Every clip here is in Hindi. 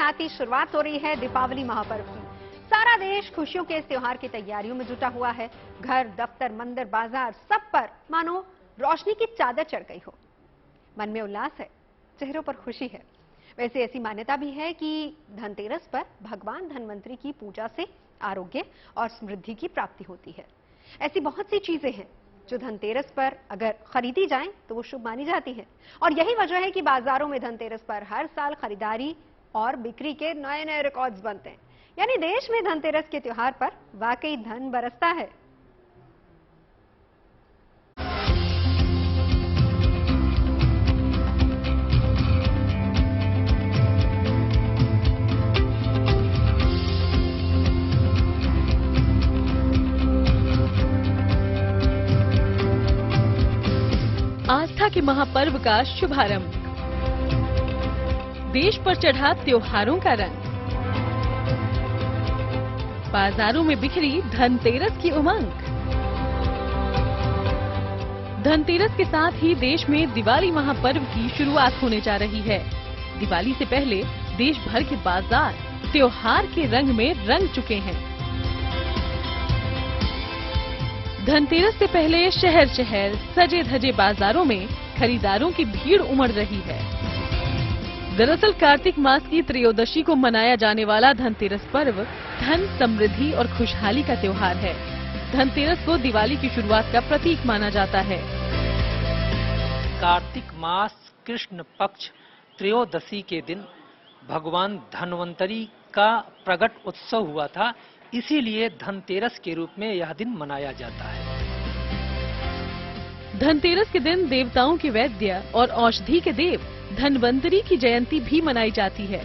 साथ ही शुरुआत हो रही है दीपावली महापर्व की। सारा देश खुशियों के इस त्योहार की तैयारियों में जुटा हुआ है। घर, दफ्तर, मंदिर, बाजार सब पर मानो रोशनी की चादर चढ़ गई हो। मन में उल्लास है, चेहरों पर खुशी है। वैसे ऐसी मान्यता भी है कि धनतेरस पर भगवान धनवंतरी की पूजा से आरोग्य और समृद्धि की प्राप्ति होती है। ऐसी बहुत सी चीजें हैं जो धनतेरस पर अगर खरीदी जाएं तो वो शुभ मानी जाती है। और यही वजह है कि बाजारों में धनतेरस पर हर साल खरीदारी और बिक्री के नए नए रिकॉर्ड्स बनते हैं। यानी देश में धनतेरस के त्योहार पर वाकई धन बरसता है। आस्था के महापर्व का शुभारंभ, देश पर चढ़ा त्योहारों का रंग, बाजारों में बिखरी धनतेरस की उमंग। धनतेरस के साथ ही देश में दिवाली महापर्व की शुरुआत होने जा रही है। दिवाली से पहले देश भर के बाजार त्योहार के रंग में रंग चुके हैं। धनतेरस से पहले शहर शहर सजे धजे बाजारों में खरीदारों की भीड़ उमड़ रही है। दरअसल कार्तिक मास की त्रयोदशी को मनाया जाने वाला धनतेरस पर्व धन, समृद्धि और खुशहाली का त्योहार है। धनतेरस को दिवाली की शुरुआत का प्रतीक माना जाता है। कार्तिक मास कृष्ण पक्ष त्रयोदशी के दिन भगवान धनवंतरी का प्रकट उत्सव हुआ था, इसीलिए धनतेरस के रूप में यह दिन मनाया जाता है। धनतेरस के दिन देवताओं के वैद्य और औषधि के देव धनवंतरी की जयंती भी मनाई जाती है।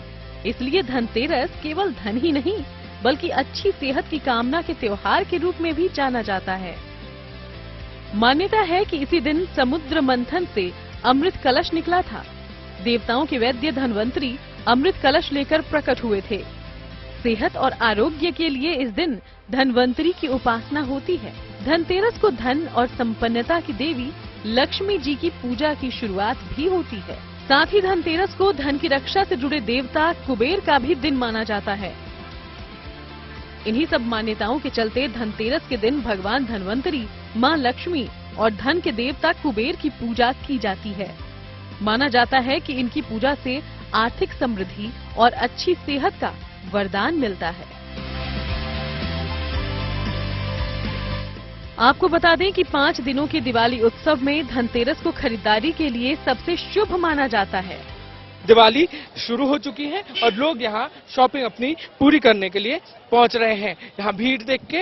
इसलिए धनतेरस केवल धन ही नहीं बल्कि अच्छी सेहत की कामना के त्योहार के रूप में भी जाना जाता है। मान्यता है कि इसी दिन समुद्र मंथन से अमृत कलश निकला था। देवताओं के वैद्य धनवंतरी अमृत कलश लेकर प्रकट हुए थे। सेहत और आरोग्य के लिए इस दिन धनवंतरी की उपासना होती है। धनतेरस को धन और संपन्नता की देवी लक्ष्मी जी की पूजा की शुरुआत भी होती है। साथ ही धनतेरस को धन की रक्षा से जुड़े देवता कुबेर का भी दिन माना जाता है। इन्हीं सब मान्यताओं के चलते धनतेरस के दिन भगवान धनवंतरी, मां लक्ष्मी और धन के देवता कुबेर की पूजा की जाती है। माना जाता है कि इनकी पूजा से आर्थिक समृद्धि और अच्छी सेहत का वरदान मिलता है। आपको बता दें कि 5 दिनों के दिवाली उत्सव में धनतेरस को खरीदारी के लिए सबसे शुभ माना जाता है। दिवाली शुरू हो चुकी है और लोग यहाँ शॉपिंग अपनी पूरी करने के लिए पहुंच रहे हैं। यहाँ भीड़ देख के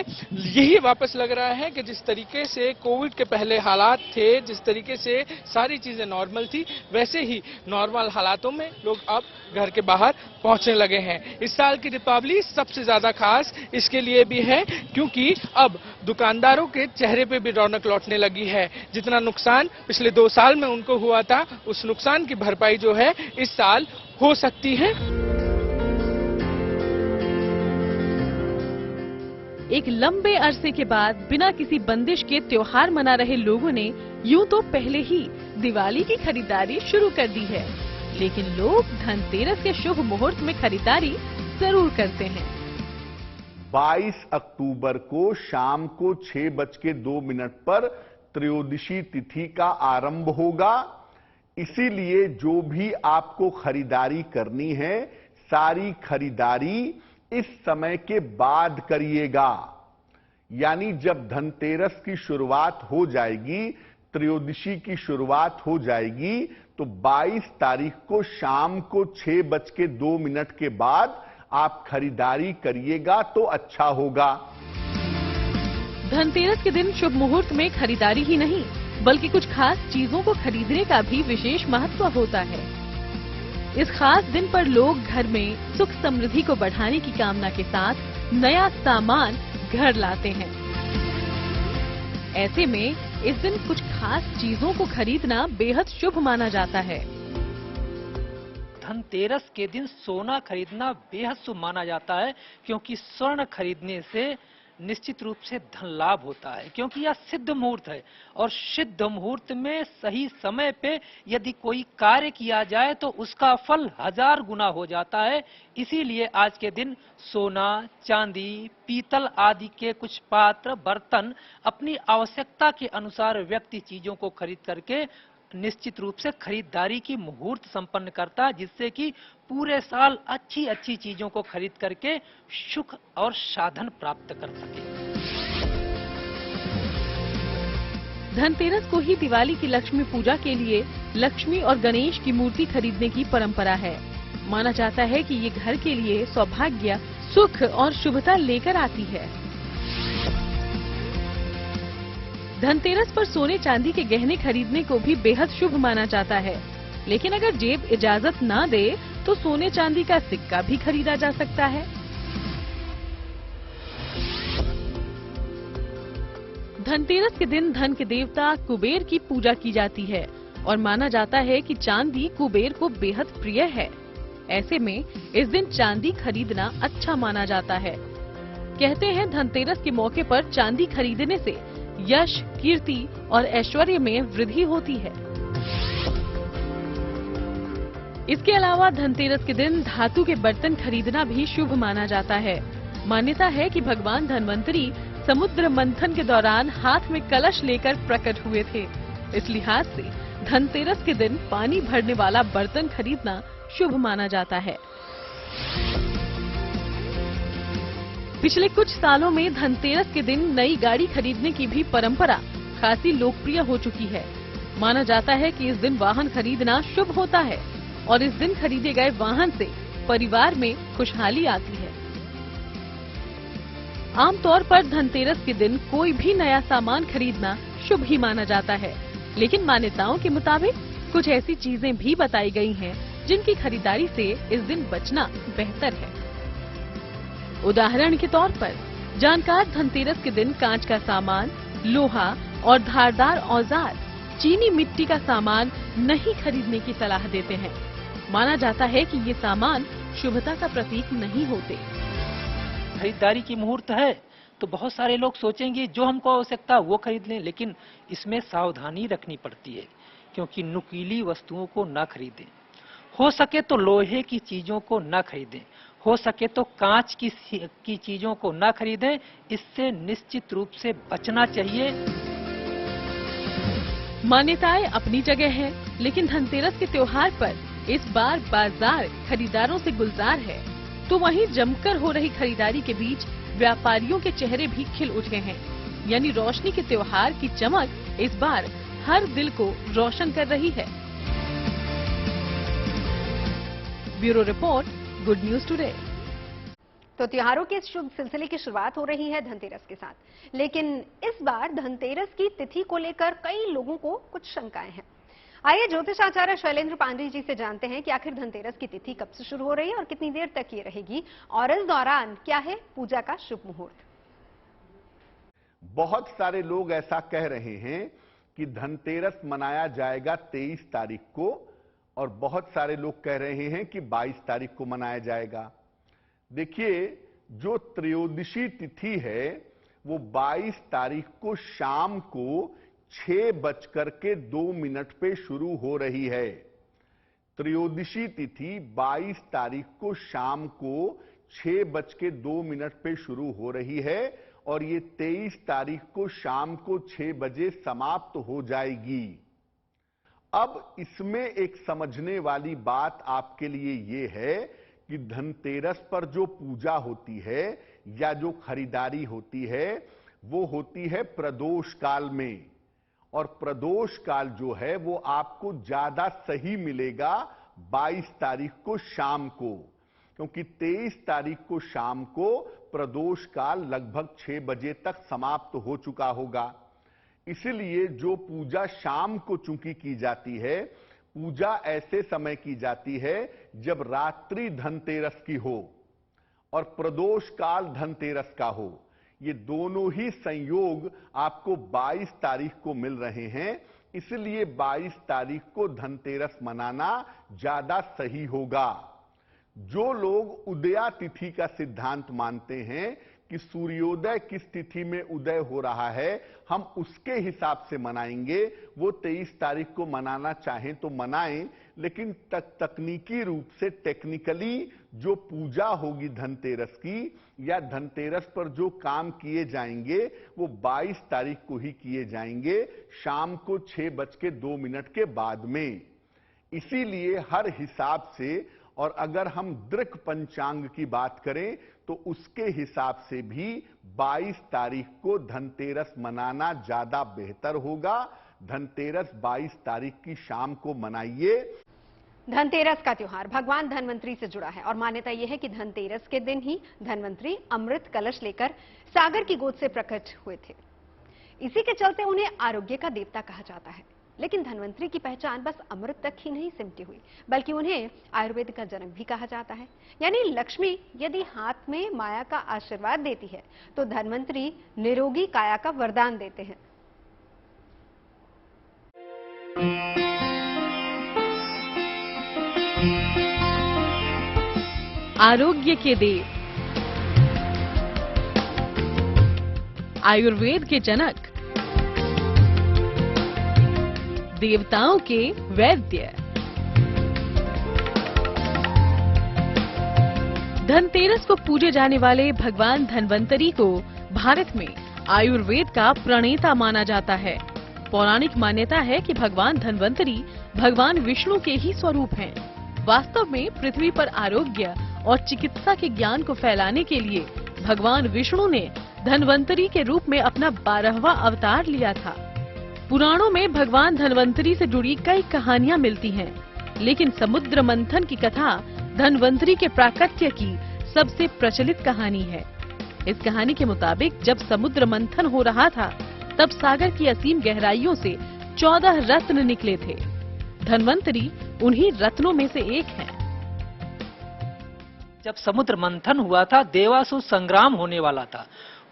यही वापस लग रहा है कि जिस तरीके से कोविड के पहले हालात थे, जिस तरीके से सारी चीजें नॉर्मल थी, वैसे ही नॉर्मल हालातों में लोग अब घर के बाहर पहुंचने लगे हैं। इस साल की दीपावली सबसे ज्यादा खास इसके लिए भी है क्योंकि अब दुकानदारों के चेहरे पे भी रौनक लौटने लगी है। जितना नुकसान पिछले 2 साल में उनको हुआ था, उस नुकसान की भरपाई जो है इस साल हो सकती है। एक लंबे अरसे के बाद बिना किसी बंदिश के त्योहार मना रहे लोगों ने यूं तो पहले ही दिवाली की खरीदारी शुरू कर दी है, लेकिन लोग धनतेरस के शुभ मुहूर्त में खरीदारी जरूर करते हैं। 22 अक्टूबर को शाम को 6:02 पर त्रयोदशी तिथि का आरंभ होगा। इसीलिए जो भी आपको खरीदारी करनी है, सारी खरीदारी इस समय के बाद करिएगा। यानी जब धनतेरस की शुरुआत हो जाएगी, त्रयोदशी की शुरुआत हो जाएगी, तो 22 तारीख को शाम को 6:02 के बाद आप खरीदारी करिएगा तो अच्छा होगा। धनतेरस के दिन शुभ मुहूर्त में खरीदारी ही नहीं बल्कि कुछ खास चीजों को खरीदने का भी विशेष महत्व होता है। इस खास दिन पर लोग घर में सुख समृद्धि को बढ़ाने की कामना के साथ नया सामान घर लाते हैं। ऐसे में इस दिन कुछ खास चीजों को खरीदना बेहद शुभ माना जाता है। धनतेरस के दिन सोना खरीदना बेहद शुभ माना जाता है क्योंकि स्वर्ण खरीदने से निश्चित रूप से धन लाभ होता है, क्योंकि यह सिद्ध मुहूर्त है और सिद्ध मुहूर्त में सही समय पे यदि कोई कार्य किया जाए तो उसका फल 1000 गुना हो जाता है। इसीलिए आज के दिन सोना, चांदी, पीतल आदि के कुछ पात्र, बर्तन अपनी आवश्यकता के अनुसार व्यक्ति चीजों को खरीद करके निश्चित रूप से खरीदारी की मुहूर्त संपन्न करता है, जिससे कि पूरे साल अच्छी अच्छी चीजों को खरीद करके सुख और साधन प्राप्त कर सके। धनतेरस को ही दिवाली की लक्ष्मी पूजा के लिए लक्ष्मी और गणेश की मूर्ति खरीदने की परंपरा है। माना जाता है कि ये घर के लिए सौभाग्य, सुख और शुभता लेकर आती है। धनतेरस पर सोने चांदी के गहने खरीदने को भी बेहद शुभ माना जाता है, लेकिन अगर जेब इजाजत ना दे तो सोने चांदी का सिक्का भी खरीदा जा सकता है। धनतेरस के दिन धन के देवता कुबेर की पूजा की जाती है और माना जाता है कि चांदी कुबेर को बेहद प्रिय है। ऐसे में इस दिन चांदी खरीदना अच्छा माना जाता है। कहते हैं धनतेरस के मौके पर चांदी खरीदने से यश, कीर्ति और ऐश्वर्य में वृद्धि होती है। इसके अलावा धनतेरस के दिन धातु के बर्तन खरीदना भी शुभ माना जाता है। मान्यता है कि भगवान धन्वंतरी समुद्र मंथन के दौरान हाथ में कलश लेकर प्रकट हुए थे। इस लिहाज से धनतेरस के दिन पानी भरने वाला बर्तन खरीदना शुभ माना जाता है। पिछले कुछ सालों में धनतेरस के दिन नई गाड़ी खरीदने की भी परंपरा खासी लोकप्रिय हो चुकी है। माना जाता है कि इस दिन वाहन खरीदना शुभ होता है और इस दिन खरीदे गए वाहन से परिवार में खुशहाली आती है। आमतौर पर धनतेरस के दिन कोई भी नया सामान खरीदना शुभ ही माना जाता है, लेकिन मान्यताओं के मुताबिक कुछ ऐसी चीजें भी बताई गई हैं जिनकी खरीदारी से इस दिन बचना बेहतर है। उदाहरण के तौर पर जानकार धनतेरस के दिन कांच का सामान, लोहा और धारदार औजार, चीनी मिट्टी का सामान नहीं खरीदने की सलाह देते हैं। माना जाता है कि ये सामान शुभता का प्रतीक नहीं होते। खरीदारी की मुहूर्त है तो बहुत सारे लोग सोचेंगे जो हमको आवश्यकता वो खरीद लें, लेकिन इसमें सावधानी रखनी पड़ती है, क्योंकि नुकीली वस्तुओं को न खरीदें। हो सके तो लोहे की चीजों को न खरीदें, हो सके तो कांच की चीजों को न खरीदें। इससे निश्चित रूप से बचना चाहिए। मान्यताएं अपनी जगह है, लेकिन धनतेरस के त्योहार पर इस बार बाजार खरीदारों से गुलजार है, तो वहीं जमकर हो रही खरीदारी के बीच व्यापारियों के चेहरे भी खिल उठे हैं। यानी रोशनी के त्योहार की चमक इस बार हर दिल को रोशन कर रही है। Bureau report, good news today. तो त्योहारों के इस शुभ सिलसिले की शुरुआत हो रही है धनतेरस के साथ, लेकिन इस बार धनतेरस की तिथि को लेकर कई लोगों को कुछ शंकाएं हैं। आइए ज्योतिषाचार्य शैलेंद्र पांडे जी से जानते हैं कि आखिर धनतेरस की तिथि कब से शुरू हो रही है और कितनी देर तक ये रहेगी, और इस दौरान क्या है पूजा का शुभ मुहूर्त। बहुत सारे लोग ऐसा कह रहे हैं कि धनतेरस मनाया जाएगा 23 तारीख को, और बहुत सारे लोग कह रहे हैं कि 22 तारीख को मनाया जाएगा। देखिए, जो त्रयोदशी तिथि है वो 22 तारीख को शाम को 6:02 पे शुरू हो रही है। त्रयोदशी तिथि 22 तारीख को शाम को 6:02 पे शुरू हो रही है और ये 23 तारीख को शाम को 6 बजे समाप्त हो जाएगी। अब इसमें एक समझने वाली बात आपके लिए ये है कि धनतेरस पर जो पूजा होती है या जो खरीदारी होती है वो होती है प्रदोष काल में, और प्रदोष काल जो है वो आपको ज्यादा सही मिलेगा 22 तारीख को शाम को, क्योंकि 23 तारीख को शाम को प्रदोष काल लगभग 6 बजे तक समाप्त हो चुका होगा। इसलिए जो पूजा शाम को चूंकि की जाती है, पूजा ऐसे समय की जाती है जब रात्रि धनतेरस की हो और प्रदोष काल धनतेरस का हो। ये दोनों ही संयोग आपको 22 तारीख को मिल रहे हैं, इसलिए 22 तारीख को धनतेरस मनाना ज्यादा सही होगा। जो लोग उदया तिथि का सिद्धांत मानते हैं कि सूर्योदय किस तिथि में उदय हो रहा है, हम उसके हिसाब से मनाएंगे। वो 23 तारीख को मनाना चाहें तो मनाएं, लेकिन तकनीकी रूप से टेक्निकली जो पूजा होगी धनतेरस की या धनतेरस पर जो काम किए जाएंगे वो 22 तारीख को ही किए जाएंगे, शाम को 6:02 के बाद में। इसीलिए हर हिसाब से, और अगर हम दृक पंचांग की बात करें तो उसके हिसाब से भी 22 तारीख को धनतेरस मनाना ज्यादा बेहतर होगा। धनतेरस 22 तारीख की शाम को मनाइए। धनतेरस का त्योहार भगवान धनवंतरी से जुड़ा है और मान्यता यह है कि धनतेरस के दिन ही धनवंतरी अमृत कलश लेकर सागर की गोद से प्रकट हुए थे। इसी के चलते उन्हें आरोग्य का देवता कहा जाता है। लेकिन धनवंतरी की पहचान बस अमृत तक ही नहीं सिमटी हुई, बल्कि उन्हें आयुर्वेद का जनक भी कहा जाता है। यानी लक्ष्मी यदि हाथ में माया का आशीर्वाद देती है तो धनवंतरी निरोगी काया का वरदान देते हैं। आरोग्य के देव, आयुर्वेद के जनक, देवताओं के वैद्य। धनतेरस को पूजे जाने वाले भगवान धनवंतरी को भारत में आयुर्वेद का प्रणेता माना जाता है। पौराणिक मान्यता है कि भगवान धनवंतरी भगवान विष्णु के ही स्वरूप हैं। वास्तव में पृथ्वी पर आरोग्य और चिकित्सा के ज्ञान को फैलाने के लिए भगवान विष्णु ने धनवंतरी के रूप में अपना 12वां अवतार लिया था। पुराणों में भगवान धनवंतरी से जुड़ी कई कहानियां मिलती हैं, लेकिन समुद्र मंथन की कथा धनवंतरी के प्राकट्य की सबसे प्रचलित कहानी है। इस कहानी के मुताबिक जब समुद्र मंथन हो रहा था, तब सागर की असीम गहराइयों से 14 रत्न निकले थे। धनवंतरी उन्हीं रत्नों में से एक हैं। जब समुद्र मंथन हुआ था, देवासुर संग्राम होने वाला था।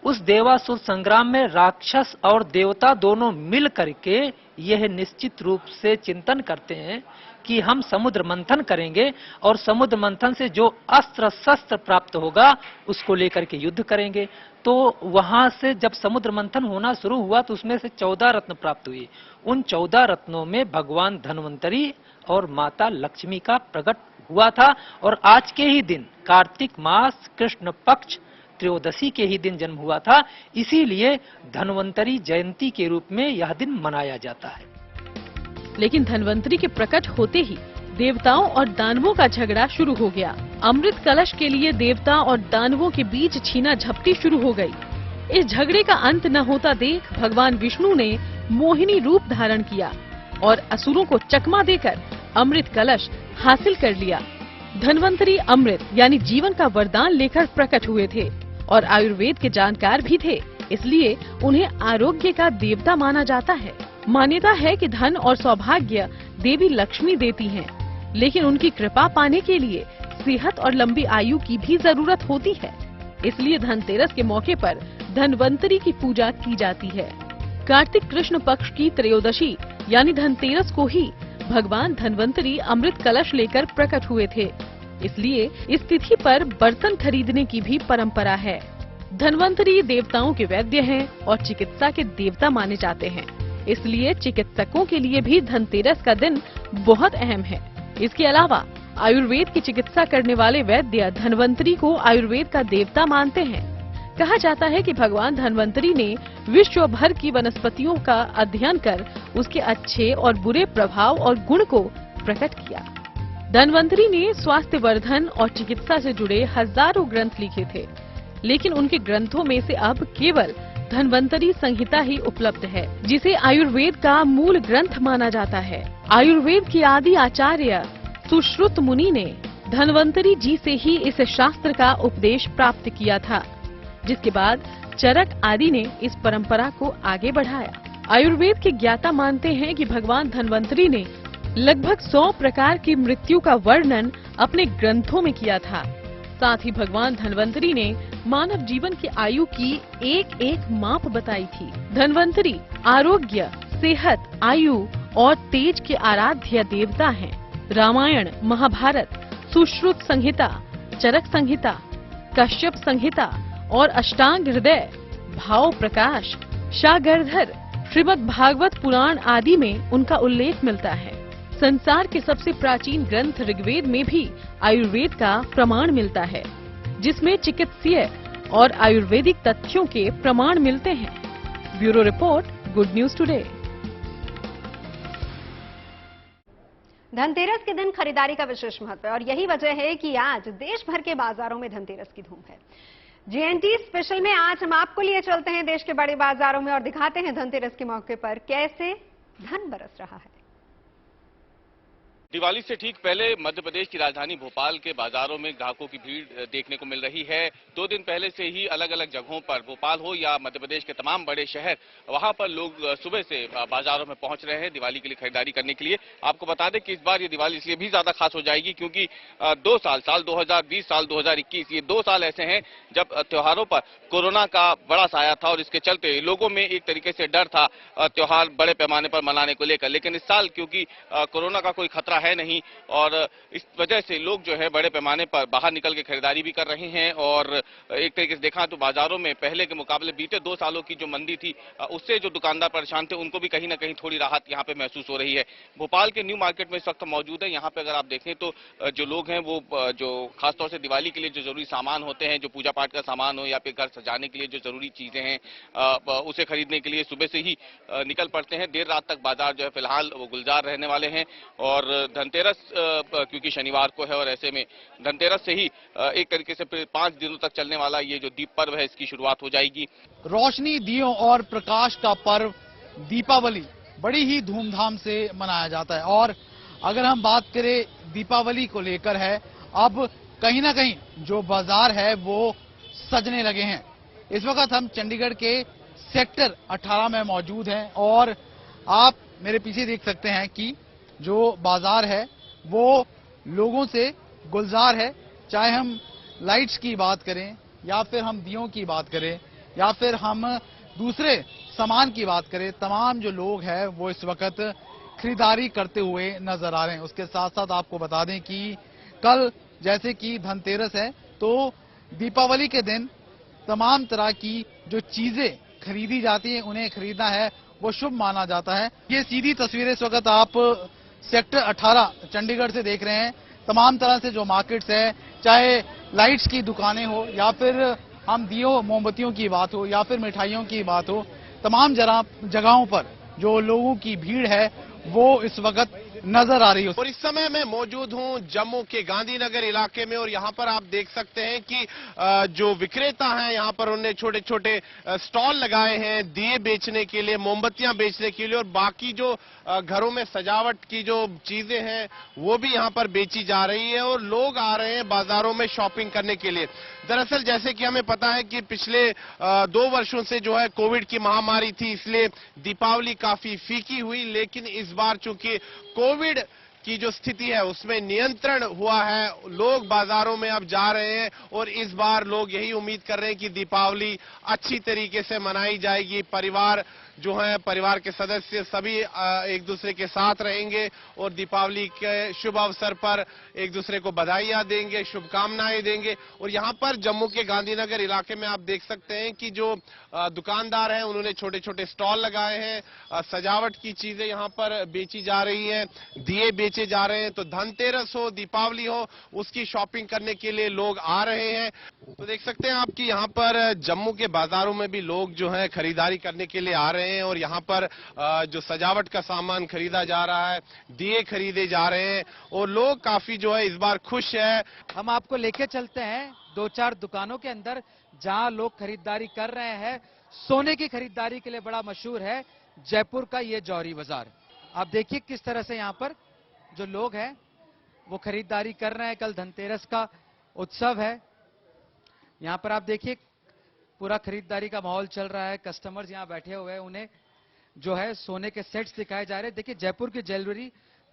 उस देवासुर संग्राम में राक्षस और देवता दोनों मिल करके यह निश्चित रूप से चिंतन करते हैं कि हम समुद्र मंथन करेंगे और समुद्र मंथन से जो अस्त्र शस्त्र प्राप्त होगा उसको लेकर के युद्ध करेंगे। तो वहां से जब समुद्र मंथन होना शुरू हुआ तो उसमें से 14 रत्न प्राप्त हुए। उन 14 रत्नों में भगवान धनवंतरी और माता लक्ष्मी का प्रकट हुआ था। और आज के ही दिन कार्तिक मास कृष्ण पक्ष त्रयोदशी के ही दिन जन्म हुआ था, इसीलिए धनवंतरी जयंती के रूप में यह दिन मनाया जाता है। लेकिन धनवंतरी के प्रकट होते ही देवताओं और दानवों का झगड़ा शुरू हो गया। अमृत कलश के लिए देवता और दानवों के बीच छीना झपटी शुरू हो गई। इस झगड़े का अंत न होता देख भगवान विष्णु ने मोहिनी रूप धारण किया और असुरों को चकमा देकर अमृत कलश हासिल कर लिया। धनवंतरी अमृत यानी जीवन का वरदान लेकर प्रकट हुए थे और आयुर्वेद के जानकार भी थे, इसलिए उन्हें आरोग्य का देवता माना जाता है। मान्यता है कि धन और सौभाग्य देवी लक्ष्मी देती हैं, लेकिन उनकी कृपा पाने के लिए सेहत और लंबी आयु की भी जरूरत होती है। इसलिए धनतेरस के मौके पर धनवंतरी की पूजा की जाती है। कार्तिक कृष्ण पक्ष की त्रयोदशी यानी धनतेरस को ही भगवान धनवंतरी अमृत कलश लेकर प्रकट हुए थे, इसलिए इस तिथि पर बर्तन खरीदने की भी परंपरा है। धनवंतरी देवताओं के वैद्य हैं और चिकित्सा के देवता माने जाते हैं, इसलिए चिकित्सकों के लिए भी धनतेरस का दिन बहुत अहम है। इसके अलावा आयुर्वेद की चिकित्सा करने वाले वैद्य धनवंतरी को आयुर्वेद का देवता मानते हैं। कहा जाता है कि भगवान धनवंतरी ने विश्व भर की वनस्पतियों का अध्ययन कर उसके अच्छे और बुरे प्रभाव और गुण को प्रकट किया। धनवंतरी ने स्वास्थ्य वर्धन और चिकित्सा से जुड़े हजारों ग्रंथ लिखे थे, लेकिन उनके ग्रंथों में से अब केवल धनवंतरी संहिता ही उपलब्ध है, जिसे आयुर्वेद का मूल ग्रंथ माना जाता है। आयुर्वेद के आदि आचार्य सुश्रुत मुनि ने धनवंतरी जी से ही इस शास्त्र का उपदेश प्राप्त किया था, जिसके बाद चरक आदि ने इस परंपरा को आगे बढ़ाया। आयुर्वेद के ज्ञाता मानते हैं कि भगवान धनवंतरी ने लगभग 100 प्रकार की मृत्यु का वर्णन अपने ग्रंथों में किया था। साथ ही भगवान धनवंतरी ने मानव जीवन की आयु की एक एक माप बताई थी। धनवंतरी आरोग्य, सेहत, आयु और तेज के आराध्य देवता हैं। रामायण, महाभारत, सुश्रुत संहिता, चरक संहिता, कश्यप संहिता और अष्टांग हृदय, भाव प्रकाश, शार्ंगधर, श्रीमद् भागवत पुराण आदि में उनका उल्लेख मिलता है। संसार के सबसे प्राचीन ग्रंथ ऋग्वेद में भी आयुर्वेद का प्रमाण मिलता है, जिसमें चिकित्सीय और आयुर्वेदिक तथ्यों के प्रमाण मिलते हैं। Bureau report, good news today. Dhanteras के दिन खरीदारी का विशेष महत्व है और यही वजह है कि आज देश भर के बाजारों में धनतेरस की धूम है। जीएनटी स्पेशल में आज हम आपको लिए चलते हैं देश के बड़े बाजारों में और दिखाते हैं धनतेरस के मौके पर कैसे धन बरस रहा है। दिवाली से ठीक पहले मध्य प्रदेश की राजधानी भोपाल के बाजारों में ग्राहकों की भीड़ देखने को मिल रही है। 2 दिन पहले से ही अलग अलग जगहों पर, भोपाल हो या मध्य प्रदेश के तमाम बड़े शहर, वहां पर लोग सुबह से बाजारों में पहुंच रहे हैं दिवाली के लिए खरीदारी करने के लिए। आपको बता दें कि इस बार ये दिवाली इसलिए भी ज्यादा खास हो जाएगी क्योंकि 2 साल 2020, साल 2021, ये 2 साल ऐसे हैं जब त्योहारों पर कोरोना का बड़ा साया था और इसके चलते लोगों में एक तरीके से डर था त्योहार बड़े पैमाने पर मनाने को लेकर। लेकिन इस साल क्योंकि कोरोना का कोई खतरा है नहीं और इस वजह से लोग जो है बड़े पैमाने पर बाहर निकल के खरीदारी भी कर रहे हैं और एक तरीके से देखा तो बाजारों में पहले के मुकाबले बीते 2 सालों की जो मंदी थी उससे जो दुकानदार परेशान थे उनको भी कहीं ना कहीं थोड़ी राहत यहाँ पे महसूस हो रही है। भोपाल के न्यू मार्केट में इस वक्त मौजूद है। यहाँ पे अगर आप देखें तो जो लोग हैं वो जो खासतौर से दिवाली के लिए जो जरूरी सामान होते हैं, जो पूजा पाठ का सामान हो या फिर घर सजाने के लिए जो जरूरी चीजें हैं उसे खरीदने के लिए सुबह से ही निकल पड़ते हैं। देर रात तक बाजार जो है फिलहाल वो गुलजार रहने वाले हैं और धनतेरस क्योंकि शनिवार को है और ऐसे में धनतेरस से ही एक तरीके से 5 दिनों तक चलने वाला ये जो दीप पर्व है इसकी शुरुआत हो जाएगी। रोशनी, दियों और प्रकाश का पर्व दीपावली बड़ी ही धूमधाम से मनाया जाता है और अगर हम बात करें दीपावली को लेकर है, अब कहीं ना कहीं जो बाजार है वो सजने लगे हैं। इस वक्त हम चंडीगढ़ के सेक्टर 18 में मौजूद हैं और आप मेरे पीछे देख सकते हैं कि जो बाजार है वो लोगों से गुलजार है। चाहे हम लाइट्स की बात करें या फिर हम दियों की बात करें या फिर हम दूसरे सामान की बात करें, तमाम जो लोग हैं वो इस वक्त खरीदारी करते हुए नजर आ रहे हैं। उसके साथ साथ आपको बता दें कि कल जैसे कि धनतेरस है तो दीपावली के दिन तमाम तरह की जो चीजें खरीदी जाती हैं उन्हें खरीदना है वो शुभ माना जाता है। ये सीधी तस्वीरें इस वक्त आप सेक्टर 18 चंडीगढ़ से देख रहे हैं। तमाम तरह से जो मार्केट्स है, चाहे लाइट्स की दुकानें हो या फिर हम दियों मोमबत्तियों की बात हो या फिर मिठाइयों की बात हो, तमाम जगहों पर जो लोगों की भीड़ है वो इस वक्त नजर आ रही है। और इस समय मैं मौजूद हूं जम्मू के गांधीनगर इलाके में और यहां पर आप देख सकते हैं कि जो विक्रेता हैं यहां पर उन्होंने छोटे छोटे स्टॉल लगाए हैं दिए बेचने के लिए, मोमबत्तियां बेचने के लिए और बाकी जो घरों में सजावट की जो चीजें हैं वो भी यहां पर बेची जा रही है और लोग आ रहे हैं बाजारों में शॉपिंग करने के लिए। दरअसल जैसे कि हमें पता है कि पिछले 2 वर्षों से जो है कोविड की महामारी थी, इसलिए दीपावली काफी फीकी हुई, लेकिन इस बार चूंकि कोविड की जो स्थिति है उसमें नियंत्रण हुआ है, लोग बाजारों में अब जा रहे हैं और इस बार लोग यही उम्मीद कर रहे हैं कि दीपावली अच्छी तरीके से मनाई जाएगी। परिवार जो है, परिवार के सदस्य सभी एक दूसरे के साथ रहेंगे और दीपावली के शुभ अवसर पर एक दूसरे को बधाइयां देंगे, शुभकामनाएं देंगे। और यहां पर जम्मू के गांधीनगर इलाके में आप देख सकते हैं कि जो दुकानदार हैं उन्होंने छोटे छोटे स्टॉल लगाए हैं, सजावट की चीजें यहां पर बेची जा रही हैं, दिए बेचे जा रहे हैं। तो धनतेरस हो, दीपावली हो, उसकी शॉपिंग करने के लिए लोग आ रहे हैं। तो देख सकते हैं आप कि यहाँ पर जम्मू के बाजारों में भी लोग जो है खरीदारी करने के लिए आ रहे हैं और यहाँ पर जो सजावट का सामान खरीदा जा रहा है, दिए खरीदे जा रहे हैं और लोग काफी जो है इस बार खुश है। हम आपको लेके चलते हैं 2-4 दुकानों के अंदर जहां लोग खरीदारी कर रहे हैं। सोने की खरीदारी के लिए बड़ा मशहूर है जयपुर का ये जौहरी बाजार। आप देखिए किस तरह से यहाँ पर जो लोग हैं वो खरीदारी कर रहे हैं। कल धनतेरस का उत्सव है। यहाँ पर आप देखिए पूरा खरीदारी का माहौल चल रहा है। कस्टमर्स यहाँ बैठे हुए हैं, उन्हें जो है सोने के सेट्स दिखाए जा रहे हैं। देखिए जयपुर की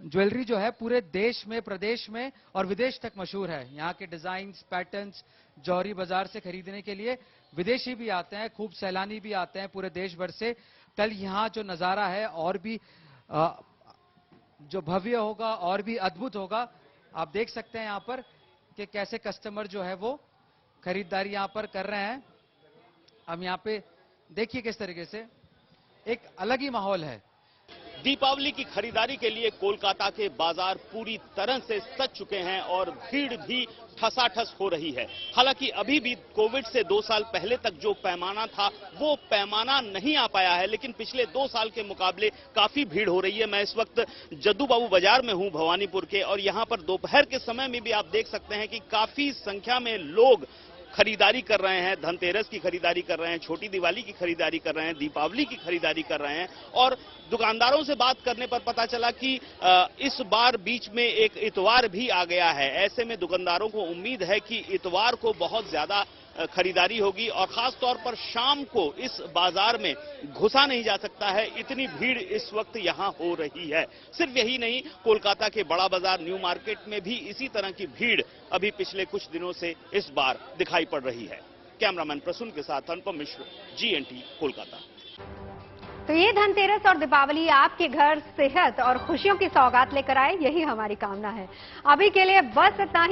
ज्वेलरी जो है पूरे देश में, प्रदेश में और विदेश तक मशहूर है। यहाँ के डिजाइन्स, पैटर्न्स जौहरी बाजार से खरीदने के लिए विदेशी भी आते हैं, खूब सैलानी भी आते हैं पूरे देश भर से। कल यहाँ जो नजारा है और भी जो भव्य होगा और भी अद्भुत होगा। आप देख सकते हैं यहाँ पर कि कैसे कस्टमर जो है वो खरीदारी यहाँ पर कर रहे हैं। अब यहाँ पे देखिए किस तरीके से एक अलग ही माहौल है। दीपावली की खरीदारी के लिए कोलकाता के बाजार पूरी तरह से सज चुके हैं और भीड़ भी ठसाठस हो रही है। हालांकि अभी भी कोविड से 2 साल पहले तक जो पैमाना था वो पैमाना नहीं आ पाया है, लेकिन पिछले 2 साल के मुकाबले काफी भीड़ हो रही है। मैं इस वक्त जद्दू बाबू बाजार में हूं भवानीपुर के, और यहां पर दोपहर के समय में भी आप देख सकते हैं कि काफी संख्या में लोग खरीदारी कर रहे हैं, धनतेरस की खरीदारी कर रहे हैं, छोटी दिवाली की खरीदारी कर रहे हैं, दीपावली की खरीदारी कर रहे हैं। और दुकानदारों से बात करने पर पता चला कि इस बार बीच में एक इतवार भी आ गया है। ऐसे में दुकानदारों को उम्मीद है कि इतवार को बहुत ज्यादा खरीदारी होगी और खास तौर पर शाम को इस बाजार में घुसा नहीं जा सकता है, इतनी भीड़ इस वक्त यहां हो रही है। सिर्फ यही नहीं, कोलकाता के बड़ा बाजार न्यू मार्केट में भी इसी तरह की भीड़ अभी पिछले कुछ दिनों से इस बार दिखाई पड़ रही है। कैमरामैन प्रसून के साथ अनुपम मिश्र, GNT कोलकाता। तो ये धनतेरस और दीपावली आपके घर सेहत और खुशियों की सौगात लेकर आए, यही हमारी कामना है। अभी के लिए बस इतना ही।